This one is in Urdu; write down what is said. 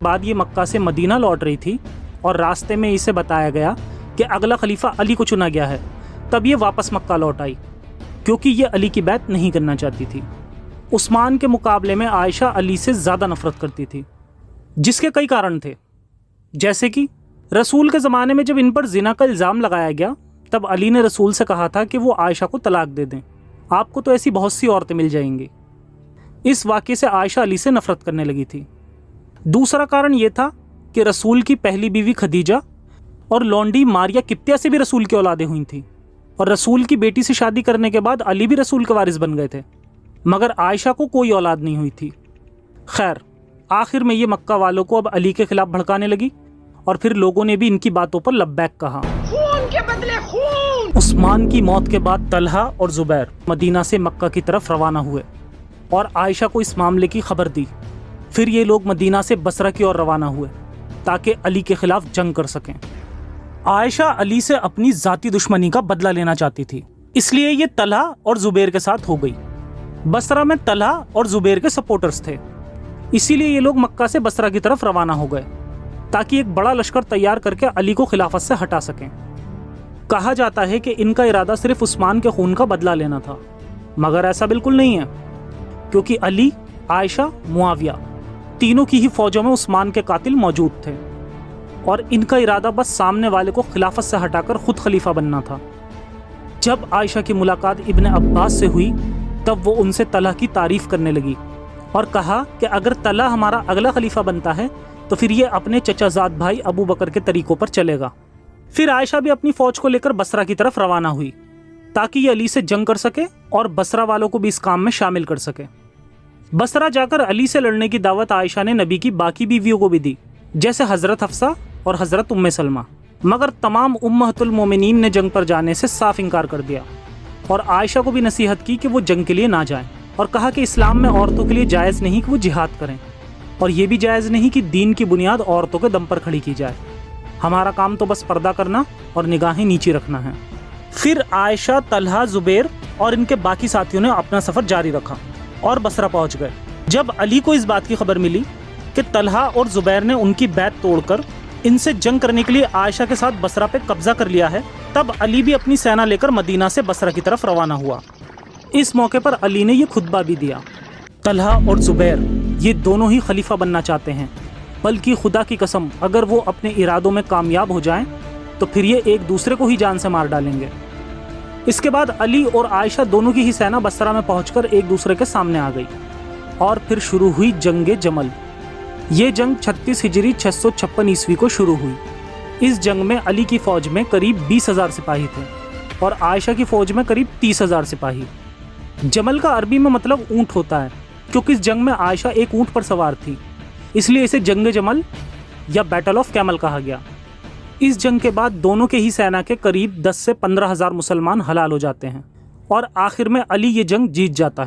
بعد یہ مکہ سے مدینہ لوٹ رہی تھی اور راستے میں اسے بتایا گیا کہ اگلا خلیفہ علی کو چنا گیا ہے، تب یہ واپس مکہ لوٹ آئی کیونکہ یہ علی کی بیعت نہیں کرنا چاہتی تھی۔ عثمان کے مقابلے میں عائشہ علی سے زیادہ نفرت کرتی تھی، جس کے کئی کارن تھے، جیسے کہ رسول کے زمانے میں جب ان پر زنا کا الزام لگایا گیا تب علی نے رسول سے کہا تھا کہ وہ عائشہ کو طلاق دے دیں، آپ کو تو ایسی بہت سی عورتیں مل جائیں گی۔ اس واقعے سے عائشہ علی سے نفرت کرنے لگی تھی۔ دوسرا کارن یہ تھا کہ رسول کی پہلی بیوی خدیجہ اور لونڈی ماریا قبطیہ سے بھی رسول کی اولادیں ہوئی تھیں، اور رسول کی بیٹی سے شادی کرنے کے بعد علی بھی رسول کے وارث بن گئے تھے، مگر عائشہ کو کوئی اولاد نہیں ہوئی تھی۔ خیر، آخر میں یہ مکہ والوں کو اب علی کے خلاف بھڑکانے لگی اور پھر لوگوں نے بھی ان کی باتوں پر لبیک کہا۔ خون کے بدلے خون۔ عثمان کی موت کے بعد طلحہ اور زبیر مدینہ سے مکہ کی طرف روانہ ہوئے اور عائشہ کو اس معاملے کی خبر دی۔ پھر یہ لوگ مدینہ سے بصرہ کی اور روانہ ہوئے تاکہ علی کے خلاف جنگ کر سکیں۔ عائشہ علی سے اپنی ذاتی دشمنی کا بدلہ لینا چاہتی تھی، اس لیے یہ طلحہ اور زبیر کے ساتھ ہو گئی۔ بصرہ میں طلحہ اور زبیر کے سپورٹرز تھے، اسی لیے یہ لوگ مکہ سے بصرہ کی طرف روانہ ہو گئے تاکہ ایک بڑا لشکر تیار کر کے علی کو خلافت سے ہٹا سکیں۔ کہا جاتا ہے کہ ان کا ارادہ صرف عثمان کے خون کا بدلہ لینا تھا، مگر ایسا بالکل نہیں ہے، کیونکہ علی، عائشہ، معاویہ تینوں کی ہی فوجوں میں عثمان کے قاتل موجود تھے، اور ان کا ارادہ بس سامنے والے کو خلافت سے ہٹا کر خود خلیفہ بننا تھا۔ جب عائشہ کی ملاقات ابن عباس سے ہوئی تب وہ ان سے طلحہ کی تعریف کرنے لگی اور کہا کہ اگر طلحہ ہمارا اگلا خلیفہ بنتا ہے تو پھر یہ اپنے چچا زاد بھائی ابو بکر کے طریقوں پر چلے گا۔ پھر عائشہ بھی اپنی فوج کو لے کر بصرہ کی طرف روانہ ہوئی تاکہ یہ علی سے جنگ کر سکے اور بصرہ والوں کو بھی اس کام میں شامل کر سکے۔ بصرہ جا کر علی سے لڑنے کی دعوت عائشہ نے نبی کی باقی بیویوں کو بھی دی، جیسے حضرت حفصہ اور حضرت ام سلمہ، مگر تمام امہات المومنین نے جنگ پر جانے سے صاف انکار کر دیا، اور عائشہ کو بھی نصیحت کی کہ وہ جنگ کے لیے نہ جائیں، اور کہا کہ اسلام میں عورتوں کے لیے جائز نہیں کہ وہ جہاد کریں، اور یہ بھی جائز نہیں کہ دین کی بنیاد عورتوں کے دم پر کھڑی کی جائے، ہمارا کام تو بس پردہ کرنا اور نگاہیں نیچی رکھنا ہے۔ پھر عائشہ، طلحہ، زبیر اور ان کے باقی ساتھیوں نے اپنا سفر جاری رکھا اور بصرہ پہنچ گئے۔ جب علی کو اس بات کی خبر ملی کہ طلحہ اور زبیر نے ان کی بیعت توڑ کر ان سے جنگ کرنے کے لیے عائشہ کے ساتھ بصرہ پہ قبضہ کر لیا ہے، تب علی بھی اپنی سینہ لے کر مدینہ سے بصرہ کی طرف روانہ ہوا۔ اس موقع پر علی نے یہ خطبہ بھی دیا: طلحہ اور زبیر یہ دونوں ہی خلیفہ بننا چاہتے ہیں، بلکہ خدا کی قسم اگر وہ اپنے ارادوں میں کامیاب ہو جائیں تو پھر یہ ایک دوسرے کو ہی جان سے مار ڈالیں گے۔ اس کے بعد علی اور عائشہ دونوں کی ہی سینہ بصرہ میں پہنچ کر ایک دوسرے کے سامنے آ گئی، اور پھر شروع ہوئی جنگ جمل۔ یہ جنگ 36 ہجری 656 عیسوی کو شروع ہوئی۔ اس جنگ میں علی کی فوج میں قریب 20,000 سپاہی تھے اور عائشہ کی فوج میں قریب 30,000 سپاہی۔ جمل کا عربی میں مطلب اونٹ ہوتا ہے، کیونکہ اس جنگ میں عائشہ ایک اونٹ پر سوار تھی، اس لیے اسے جنگ جمل یا بیٹل آف کیمل کہا گیا۔ اس جنگ کے بعد دونوں کے ہی سینہ کے قریب 10 سے 15,000 مسلمان ہلاک ہو جاتے ہیں، اور آخر میں علی یہ جنگ جیت جاتا ہے۔